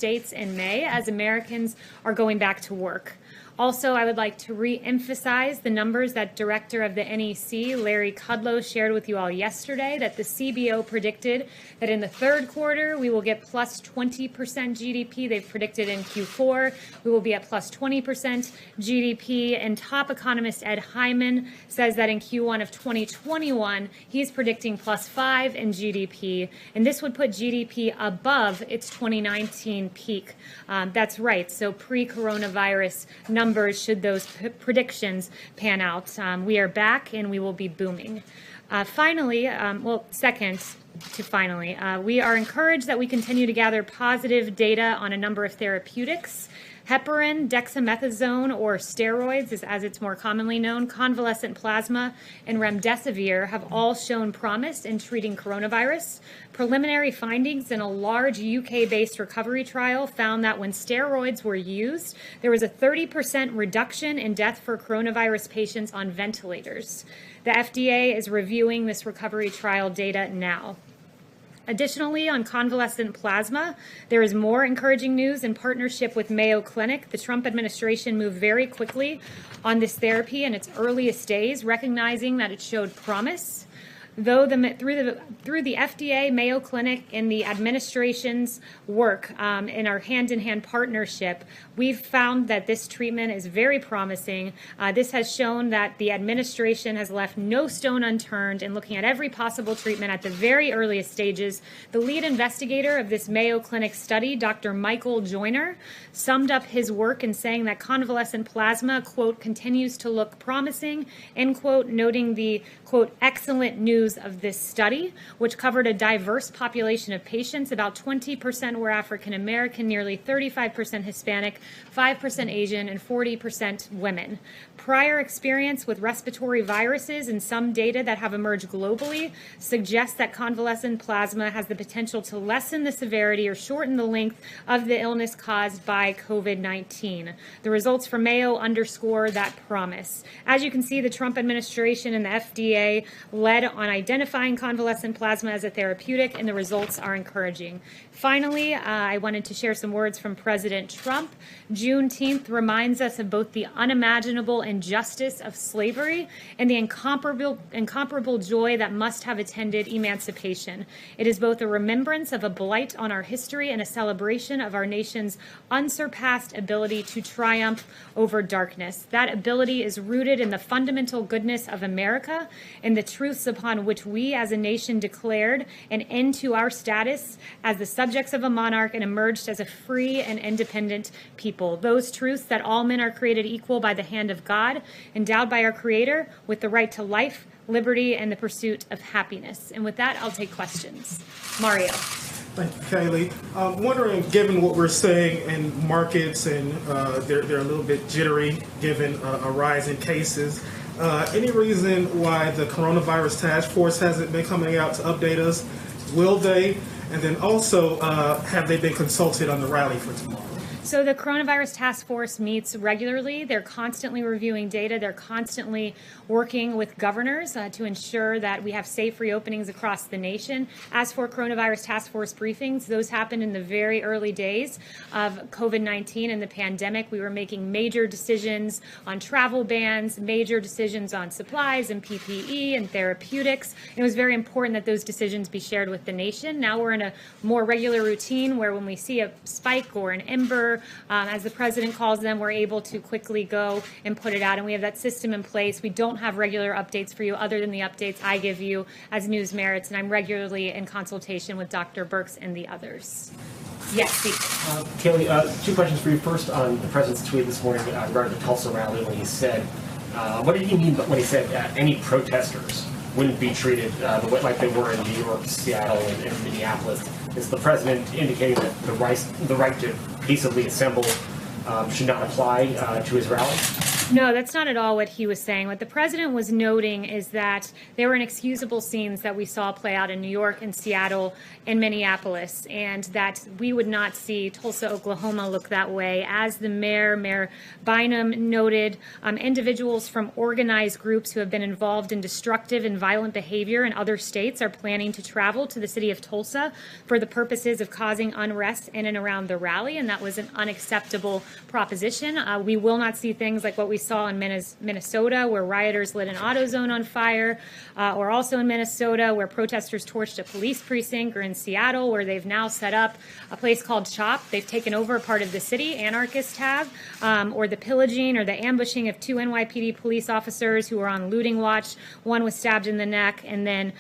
states in May as Americans are going back to work. Also, I would like to re-emphasize the numbers that Director of the NEC, Larry Kudlow, shared with you all yesterday, that the CBO predicted that in the third quarter, we will get plus 20% GDP. They've predicted in Q4, we will be at plus 20% GDP. And top economist Ed Hyman says that in Q1 of 2021, he's predicting plus 5 in GDP. And this would put GDP above its 2019 peak. That's right. So pre-coronavirus numbers, should those predictions pan out. We are back and we will be booming. Finally, we are encouraged that we continue to gather positive data on a number of therapeutics. Heparin, dexamethasone, or steroids, as it's more commonly known, convalescent plasma, and remdesivir have all shown promise in treating coronavirus. Preliminary findings in a large UK-based recovery trial found that when steroids were used, there was a 30% reduction in death for coronavirus patients on ventilators. The FDA is reviewing this recovery trial data now. Additionally, on convalescent plasma, there is more encouraging news in partnership with Mayo Clinic. The Trump administration moved very quickly on this therapy in its earliest days, recognizing that it showed promise. Though through the FDA, Mayo Clinic, and the administration's work in our hand-in-hand partnership, we've found that this treatment is very promising. This has shown that the administration has left no stone unturned in looking at every possible treatment at the very earliest stages. The lead investigator of this Mayo Clinic study, Dr. Michael Joyner, summed up his work in saying that convalescent plasma, quote, continues to look promising, end quote, noting the, quote, excellent news of this study, which covered a diverse population of patients. About 20% were African American, nearly 35% Hispanic, 5% Asian, and 40% women. Prior experience with respiratory viruses and some data that have emerged globally suggests that convalescent plasma has the potential to lessen the severity or shorten the length of the illness caused by COVID-19. The results from Mayo underscore that promise. As you can see, the Trump administration and the FDA led on identifying convalescent plasma as a therapeutic, and the results are encouraging. Finally, I wanted to share some words from President Trump. Juneteenth reminds us of both the unimaginable injustice of slavery and the incomparable joy that must have attended emancipation. It is both a remembrance of a blight on our history and a celebration of our nation's unsurpassed ability to triumph over darkness. That ability is rooted in the fundamental goodness of America and the truths upon which we as a nation declared an end to our status as the subjects of a monarch and emerged as a free and independent people. Those truths that all men are created equal by the hand of God, endowed by our Creator with the right to life, liberty, and the pursuit of happiness. And with that, I'll take questions. Mario. Thank you, Kayleigh. I'm wondering, given what we're seeing in markets and they're a little bit jittery given a rise in cases, any reason why the coronavirus task force hasn't been coming out to update us? Will they? And then also, have they been consulted on the rally for tomorrow? So the coronavirus task force meets regularly. They're constantly reviewing data. They're constantly working with governors to ensure that we have safe reopenings across the nation. As for coronavirus task force briefings, those happened in the very early days of COVID-19 and the pandemic. We were making major decisions on travel bans, major decisions on supplies and PPE and therapeutics. It was very important that those decisions be shared with the nation. Now we're in a more regular routine where when we see a spike or an ember, as the president calls them, we're able to quickly go and put it out. And we have that system in place. We don't have regular updates for you other than the updates I give you as news merits. And I'm regularly in consultation with Dr. Birx and the others. Yes, Steve. Kayleigh, two questions for you. First, on the president's tweet this morning regarding the Tulsa rally, when he said, what did he mean when he said any protesters wouldn't be treated like they were in New York, Seattle, and Minneapolis? Is the president indicating that the right to peaceably assemble should not apply to his rally? No, that's not at all what he was saying. What the president was noting is that there were inexcusable scenes that we saw play out in New York and Seattle and Minneapolis, and that we would not see Tulsa, Oklahoma look that way. As the Mayor Bynum noted, individuals from organized groups who have been involved in destructive and violent behavior in other states are planning to travel to the city of Tulsa for the purposes of causing unrest in and around the rally, and that was an unacceptable proposition. We will not see things like what we saw in Minnesota, where rioters lit an AutoZone on fire, or also in Minnesota, where protesters torched a police precinct, or in Seattle, where they've now set up a place called CHOP. They've taken over a part of the city, anarchists have, or the pillaging or the ambushing of 2 NYPD police officers who were on looting watch. One was stabbed in the neck and then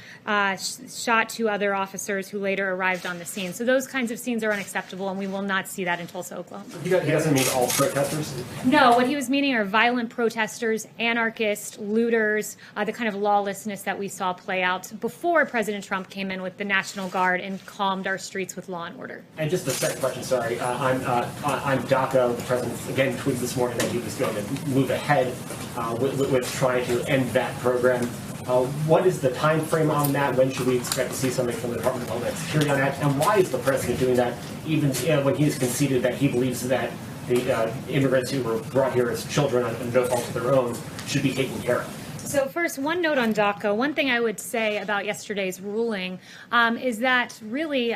shot 2 other officers who later arrived on the scene. So those kinds of scenes are unacceptable, and we will not see that in Tulsa, Oklahoma. He doesn't mean all protesters? No, what he was meaning are violent protesters, anarchists, looters, the kind of lawlessness that we saw play out before President Trump came in with the National Guard and calmed our streets with law and order. And just a second question, sorry. On DACA, the president again tweeted this morning that he was going to move ahead with trying to end that program. What is the time frame on that? When should we expect to see something from the Department of Homeland Security on that? And why is the president doing that, even when he has conceded that he believes that the immigrants who were brought here as children on no fault of their own should be taken care of? So first, one note on DACA. One thing I would say about yesterday's ruling is that really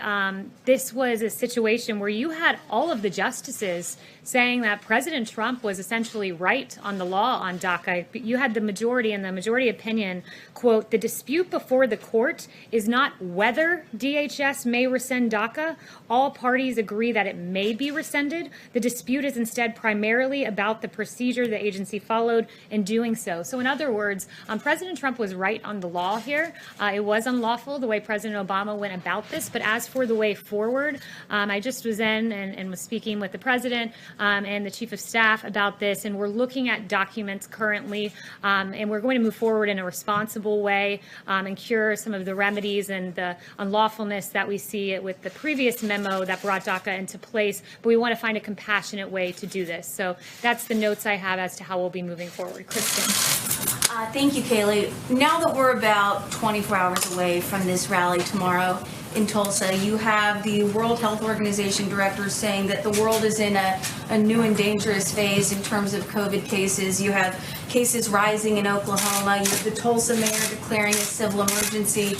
this was a situation where you had all of the justices saying that President Trump was essentially right on the law on DACA. You had the majority, and the majority opinion, quote, "The dispute before the court is not whether DHS may rescind DACA. All parties agree that it may be rescinded. The dispute is instead primarily about the procedure the agency followed in doing so." So in other words, President Trump was right on the law here. It was unlawful the way President Obama went about this. But as for the way forward, I just was in and was speaking with the president and the chief of staff about this, and we're looking at documents currently, and we're going to move forward in a responsible way and cure some of the remedies and the unlawfulness that we see with the previous memo that brought DACA into place. But we want to find a compassionate way to do this. So that's the notes I have as to how we'll be moving forward. Kristen. Thank you, Kayleigh. Now that we're about 24 hours away from this rally tomorrow in Tulsa, you have the World Health Organization director saying that the world is in a new and dangerous phase in terms of COVID cases. You have cases rising in Oklahoma. You have the Tulsa mayor declaring a civil emergency.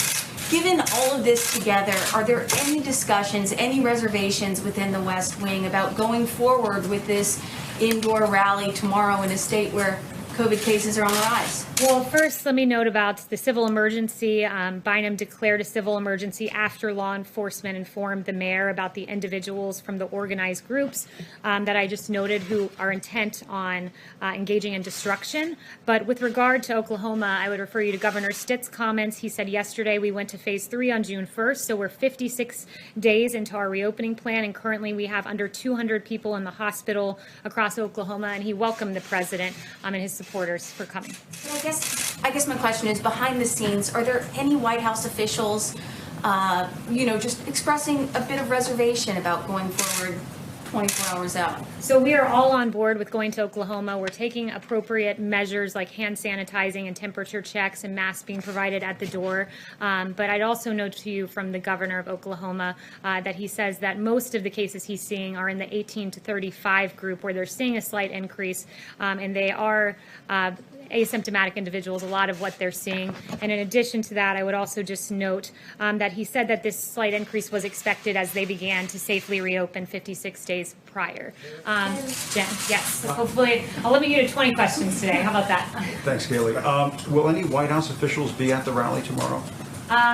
Given all of this together, are there any discussions, any reservations within the West Wing about going forward with this indoor rally tomorrow in a state where COVID cases are on the rise? Well, first, let me note about the civil emergency. Bynum declared a civil emergency after law enforcement informed the mayor about the individuals from the organized groups that I just noted who are intent on engaging in destruction. But with regard to Oklahoma, I would refer you to Governor Stitt's comments. He said yesterday we went to phase 3 on June 1st, so we're 56 days into our reopening plan, and currently we have under 200 people in the hospital across Oklahoma, and he welcomed the president and his supporters for coming. I guess my question is, behind the scenes, are there any White House officials, just expressing a bit of reservation about going forward 24 hours out? So we are all on board with going to Oklahoma. We're taking appropriate measures like hand sanitizing and temperature checks and masks being provided at the door. But I'd also note to you from the governor of Oklahoma that he says that most of the cases he's seeing are in the 18 to 35 group, where they're seeing a slight increase, and they are asymptomatic individuals, a lot of what they're seeing. And in addition to that, I would also just note that he said that this slight increase was expected as they began to safely reopen 56 days prior. Jen, yes. So hopefully, I'll limit you to 20 questions today. How about that? Thanks, Kayleigh. Will any White House officials be at the rally tomorrow?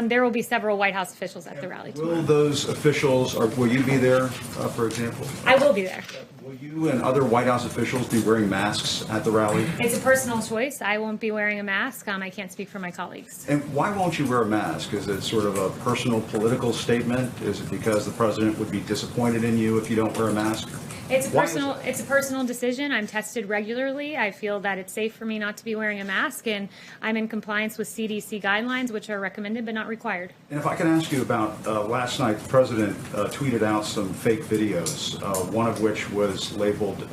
There will be several White House officials at the rally tomorrow. Will those officials, or will you be there, for example? I will be there. Will you and other White House officials be wearing masks at the rally? It's a personal choice. I won't be wearing a mask. I can't speak for my colleagues. And why won't you wear a mask? Is it sort of a personal political statement? Is it because the president would be disappointed in you if you don't wear a mask? It's a personal decision. I'm tested regularly. I feel that it's safe for me not to be wearing a mask, and I'm in compliance with CDC guidelines, which are recommended but not required. And if I can ask you about last night, the president tweeted out some fake videos, one of which was labeled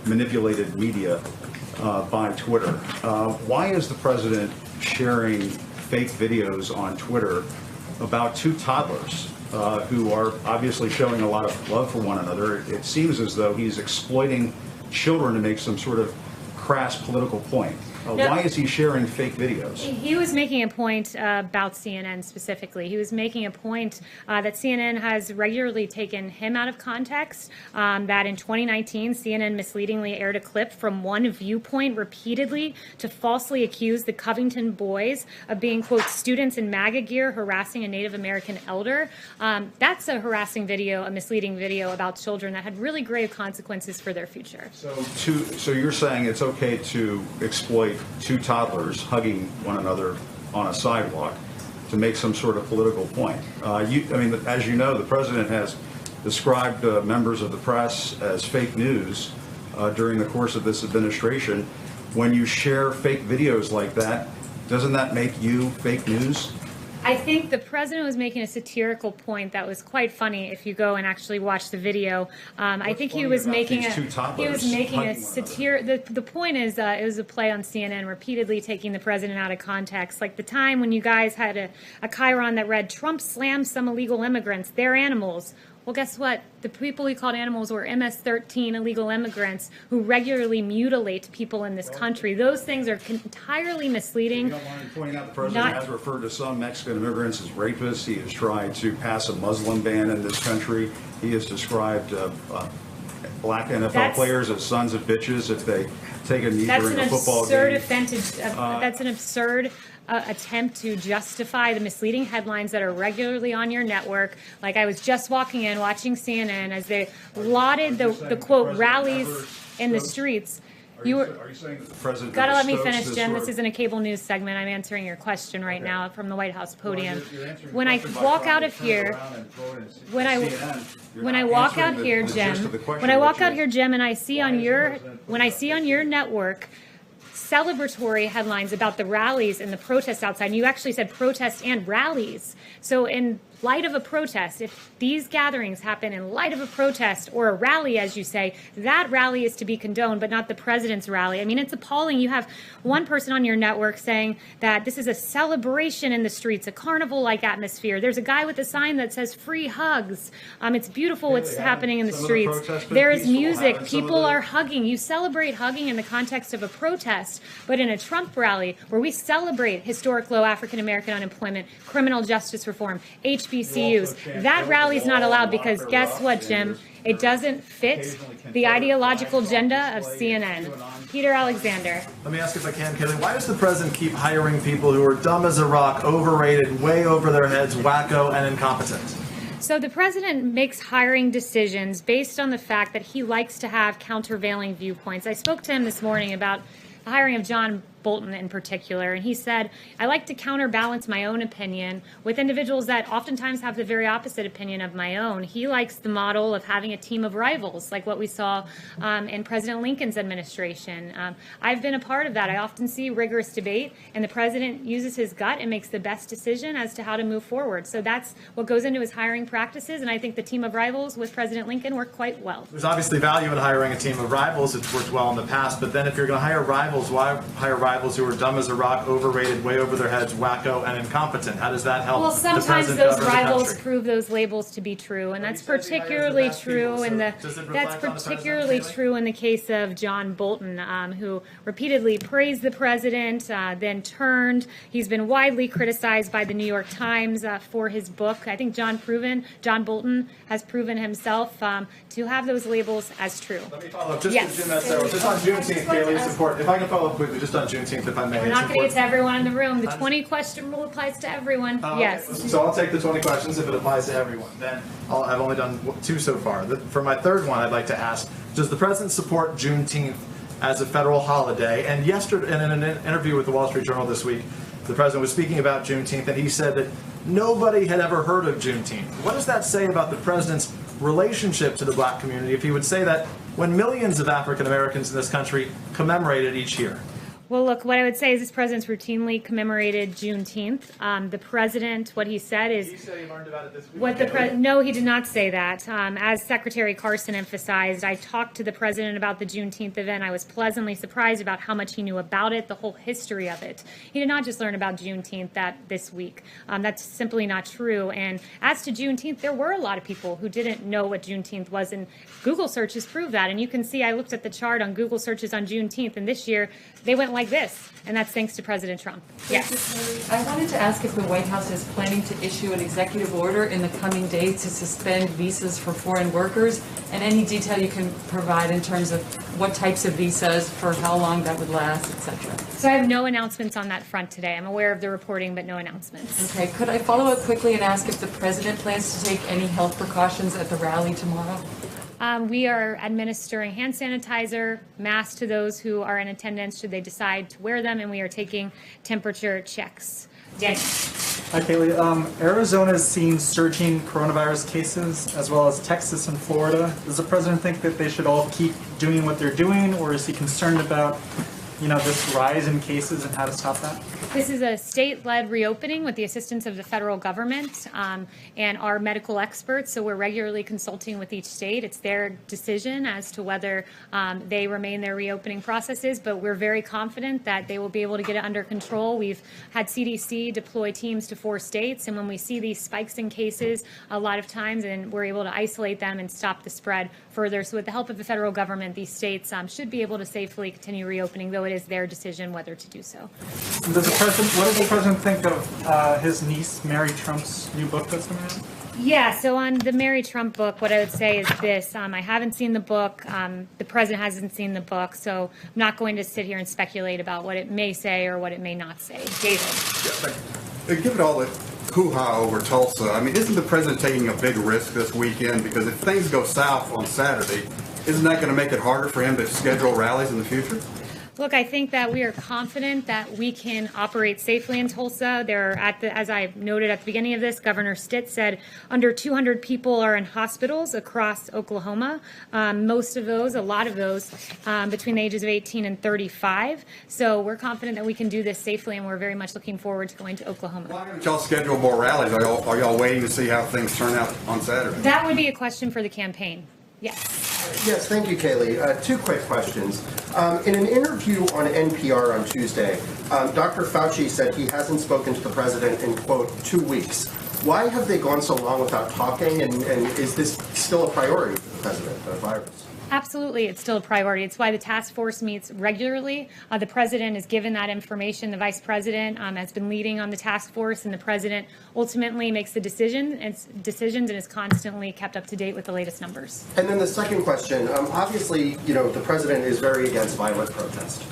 manipulated media. by Twitter. Why is the president sharing fake videos on Twitter about two toddlers who are obviously showing a lot of love for one another? It seems as though he's exploiting children to make some sort of crass political point. Why is he sharing fake videos? He was making a point about CNN specifically. He was making a point that CNN has regularly taken him out of context, that in 2019, CNN misleadingly aired a clip from one viewpoint repeatedly to falsely accuse the Covington boys of being, quote, students in MAGA gear harassing a Native American elder. That's a harassing video, a misleading video about children that had really grave consequences for their future. So you're saying it's okay to exploit two toddlers hugging one another on a sidewalk to make some sort of political point. As you know, the president has described members of the press as fake news during the course of this administration. When you share fake videos like that, doesn't that make you fake news? I think the president was making a satirical point that was quite funny if you go and actually watch the video. I think he was making a satire. The point is it was a play on CNN repeatedly taking the president out of context. Like the time when you guys had a chyron that read, "Trump slams some illegal immigrants, they're animals." Well, guess what? The people he called animals were MS-13 illegal immigrants who regularly mutilate people in this country. Those things are entirely misleading. You don't mind pointing out the president has referred to some Mexican immigrants as rapists. He has tried to pass a Muslim ban in this country. He has described black NFL players as sons of bitches if they take a knee during a football game. That's an absurd attempt to justify the misleading headlines that are regularly on your network. Like I was just walking in, watching CNN as they lauded the quote rallies in the streets. Are you saying that the president gotta let me finish, Jim. This isn't a cable news segment. I'm answering your question right now from the White House podium. When I walk out of here, when I walk out here, Jim, and I see on your network celebratory headlines about the rallies and the protests outside, and you actually said protests and rallies. So in light of a protest, if these gatherings happen in light of a protest or a rally, as you say, that rally is to be condoned, but not the president's rally. I mean, it's appalling. You have one person on your network saying that this is a celebration in the streets, a carnival-like atmosphere. There's a guy with a sign that says free hugs. It's beautiful what's happening in the streets. There is music. People are hugging. You celebrate hugging in the context of a protest, but in a Trump rally where we celebrate historic low African-American unemployment, criminal justice reform, HBCUs, that rally's not allowed because guess what, Jim? It doesn't fit the ideological agenda of CNN. Peter Alexander. Let me ask if I can, Kayleigh, why does the president keep hiring people who are dumb as a rock, overrated, way over their heads, wacko, and incompetent? So the president makes hiring decisions based on the fact that he likes to have countervailing viewpoints. I spoke to him this morning about the hiring of John Bolton in particular, and he said, I like to counterbalance my own opinion with individuals that oftentimes have the very opposite opinion of my own. He likes the model of having a team of rivals, like what we saw in President Lincoln's administration. I've been a part of that. I often see rigorous debate, and the president uses his gut and makes the best decision as to how to move forward. So that's what goes into his hiring practices, and I think the team of rivals with President Lincoln worked quite well. There's obviously value in hiring a team of rivals. It's worked well in the past, but then if you're going to hire rivals, why hire rivals who are dumb as a rock, overrated, way over their heads, wacko, and incompetent? How does that help? Well, sometimes those rivals prove those labels to be true, and that's particularly true in the case of John Bolton, who repeatedly praised the president, then turned. He's been widely criticized by the New York Times for his book. I think John Bolton has proven himself to have those labels as true. Let me follow up. Just on Juneteenth, Kayleigh, it's important. If I can follow up quickly, just on Juneteenth, if I may. We're not going to get to everyone in the room. The 20-question rule applies to everyone. Yes. Okay. So I'll take the 20 questions if it applies to everyone. Then I've only done 2 so far. For my third one, I'd like to ask, does the president support Juneteenth as a federal holiday? And yesterday, in an interview with the Wall Street Journal this week, the president was speaking about Juneteenth, and he said that nobody had ever heard of Juneteenth. What does that say about the president's relationship to the black community if he would say that when millions of African Americans in this country commemorate it each year? Well, look, what I would say is this president's routinely commemorated Juneteenth. The president, what he said is... You say you learned about it this week? No, he did not say that. As Secretary Carson emphasized, I talked to the president about the Juneteenth event. I was pleasantly surprised about how much he knew about it, the whole history of it. He did not just learn about Juneteenth this week. That's simply not true. And as to Juneteenth, there were a lot of people who didn't know what Juneteenth was, and Google searches prove that. And you can see, I looked at the chart on Google searches on Juneteenth, and this year they went like this, and that's thanks to President Trump. Yes. I wanted to ask if the White House is planning to issue an executive order in the coming days to suspend visas for foreign workers, and any detail you can provide in terms of what types of visas, for how long that would last, etc. So I have no announcements on that front today. I'm aware of the reporting, but no announcements. Okay, could I follow up quickly and ask if the president plans to take any health precautions at the rally tomorrow? We are administering hand sanitizer, masks to those who are in attendance should they decide to wear them, and we are taking temperature checks. Daniel. Hi, Kayleigh. Arizona has seen surging coronavirus cases, as well as Texas and Florida. Does the president think that they should all keep doing what they're doing, or is he concerned about, this rise in cases and how to stop that? This is a state-led reopening with the assistance of the federal government and our medical experts. So we're regularly consulting with each state. It's their decision as to whether they remain their reopening processes, but we're very confident that they will be able to get it under control. We've had CDC deploy teams to 4 states, and when we see these spikes in cases, a lot of times, and we're able to isolate them and stop the spread further. So with the help of the federal government, these states should be able to safely continue reopening, though it is their decision whether to do so. What does the president think of his niece, Mary Trump's new book that's coming out? Yeah, so on the Mary Trump book, what I would say is this. I haven't seen the book. The president hasn't seen the book, so I'm not going to sit here and speculate about what it may say or what it may not say. David. Given all the hoo-ha over Tulsa, isn't the president taking a big risk this weekend? Because if things go south on Saturday, isn't that going to make it harder for him to schedule rallies in the future? Look, I think that we are confident that we can operate safely in Tulsa. There are, as I noted at the beginning of this, Governor Stitt said under 200 people are in hospitals across Oklahoma. Most of those, a lot of those, between the ages of 18 and 35. So we're confident that we can do this safely, and we're very much looking forward to going to Oklahoma. Why don't y'all schedule more rallies? Are y'all waiting to see how things turn out on Saturday? That would be a question for the campaign. Yes. Yes, thank you, Kayleigh. 2 quick questions. In an interview on NPR on Tuesday, Dr. Fauci said he hasn't spoken to the president in, quote, 2 weeks. Why have they gone so long without talking, and is this still a priority for the president, the virus? Absolutely, it's still a priority. It's why the task force meets regularly. The president is given that information. The vice president has been leading on the task force, and the president ultimately makes the decisions and is constantly kept up to date with the latest numbers. And then the second question, obviously, the president is very against violent protest.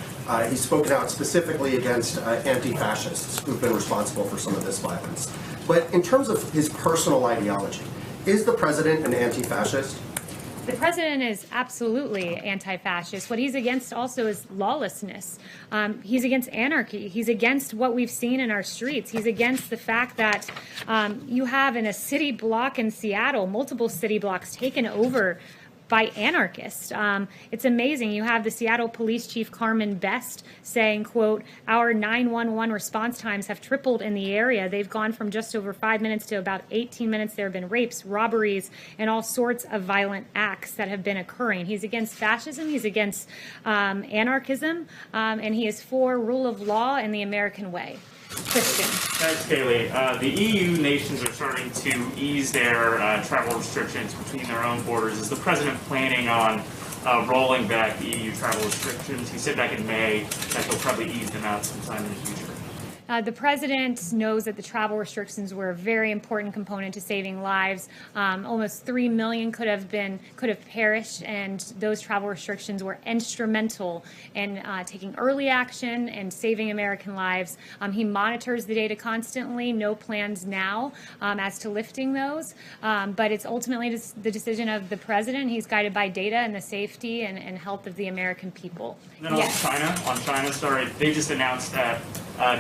He's spoken out specifically against anti-fascists who've been responsible for some of this violence. But in terms of his personal ideology, is the president an anti-fascist? The president is absolutely anti-fascist. What he's against also is lawlessness. He's against anarchy. He's against what we've seen in our streets. He's against the fact that you have in a city block in Seattle, multiple city blocks taken over by anarchists. It's amazing. You have the Seattle Police Chief Carmen Best saying, quote, our 911 response times have tripled in the area. They've gone from just over 5 minutes to about 18 minutes. There have been rapes, robberies, and all sorts of violent acts that have been occurring. He's against fascism. He's against anarchism. And he is for rule of law and the American way. Christian. Thanks, Kayleigh. The EU nations are starting to ease their travel restrictions between their own borders. Is the president planning on rolling back the EU travel restrictions? He said back in May that he'll probably ease them out sometime in the future. The president knows that the travel restrictions were a very important component to saving lives. Almost 3 million could have perished, and those travel restrictions were instrumental in taking early action and saving American lives. He monitors the data constantly. No plans now as to lifting those, but it's ultimately the decision of the president. He's guided by data and the safety and health of the American people. And then on China, they just announced that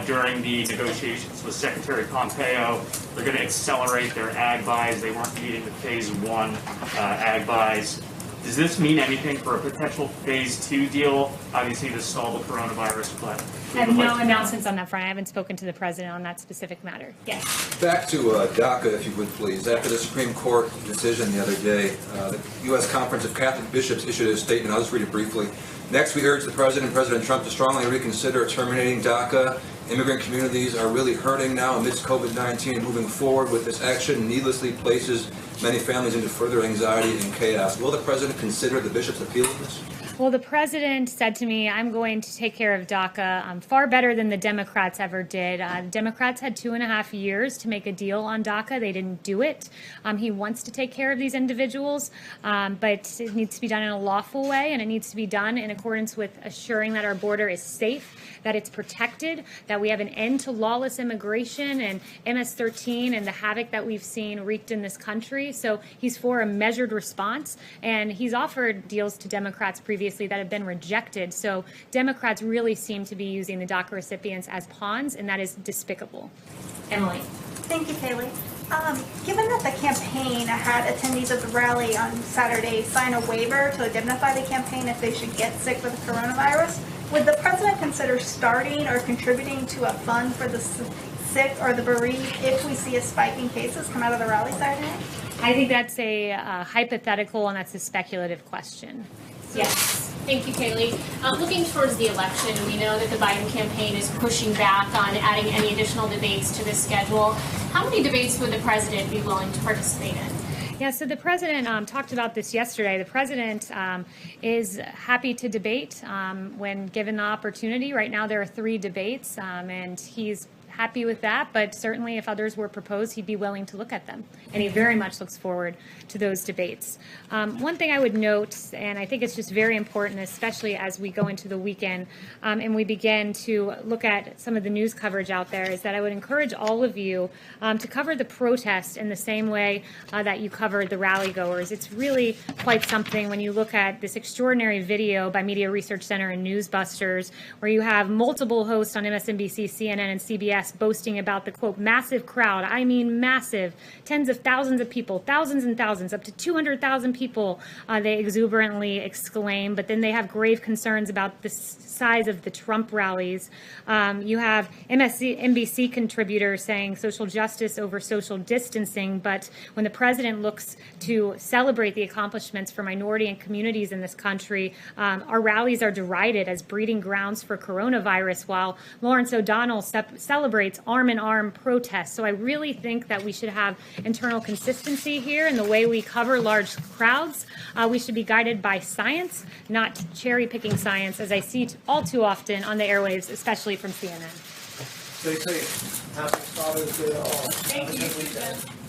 during the negotiations with Secretary Pompeo, they're going to accelerate their ag buys. They weren't meeting the phase 1 ag buys. Does this mean anything for a potential phase 2 deal? Obviously, to stall the coronavirus, but I have no announcements on that front. I haven't spoken to the president on that specific matter. Yes. Back to DACA, if you would, please. After the Supreme Court decision the other day, the U.S. Conference of Catholic Bishops issued a statement. I'll just read it briefly. Next, we urge the President Trump, to strongly reconsider terminating DACA. Immigrant communities are really hurting now amidst COVID-19, and moving forward with this action needlessly places many families into further anxiety and chaos. Will the President consider the Bishop's appeal to this? Well, the president said to me, I'm going to take care of DACA far better than the Democrats ever did. The Democrats had 2.5 years to make a deal on DACA. They didn't do it. He wants to take care of these individuals, but it needs to be done in a lawful way, and it needs to be done in accordance with assuring that our border is safe, that it's protected, that we have an end to lawless immigration and MS-13 and the havoc that we've seen wreaked in this country. So he's for a measured response, and he's offered deals to Democrats previously that have been rejected. So Democrats really seem to be using the DACA recipients as pawns, and that is despicable. Emily. Thank you, Kayleigh. Given that the campaign had attendees of the rally on Saturday sign a waiver to indemnify the campaign if they should get sick with the coronavirus, would the president consider starting or contributing to a fund for the sick or the bereaved if we see a spike in cases come out of the rally Saturday? I think that's a hypothetical, and that's a speculative question. Yes. Thank you, Kayleigh. Looking towards the election, we know that the Biden campaign is pushing back on adding any additional debates to the schedule. How many debates would the president be willing to participate in? Yeah, so the president talked about this yesterday. The president is happy to debate when given the opportunity. Right now there are 3 debates, and he's happy with that, but certainly if others were proposed, he'd be willing to look at them. And he very much looks forward to those debates. One thing I would note, and I think it's just very important, especially as we go into the weekend and we begin to look at some of the news coverage out there, is that I would encourage all of you to cover the protest in the same way that you covered the rally goers. It's really quite something when you look at this extraordinary video by Media Research Center and Newsbusters, where you have multiple hosts on MSNBC, CNN, and CBS boasting about the, quote, massive crowd. I mean massive. Tens of thousands of people, thousands and thousands, up to 200,000 people, they exuberantly exclaim. But then they have grave concerns about the size of the Trump rallies. You have MSNBC contributors saying social justice over social distancing. But when the president looks to celebrate the accomplishments for minority and communities in this country, our rallies are derided as breeding grounds for coronavirus, while Lawrence O'Donnell celebrates arm-in-arm protests. So I really think that we should have internal consistency here in the way we cover large crowds. We should be guided by science, not cherry-picking science, as I see all too often on the airwaves, especially from CNN. Stay safe. Happy Father's Day to all. Thank you.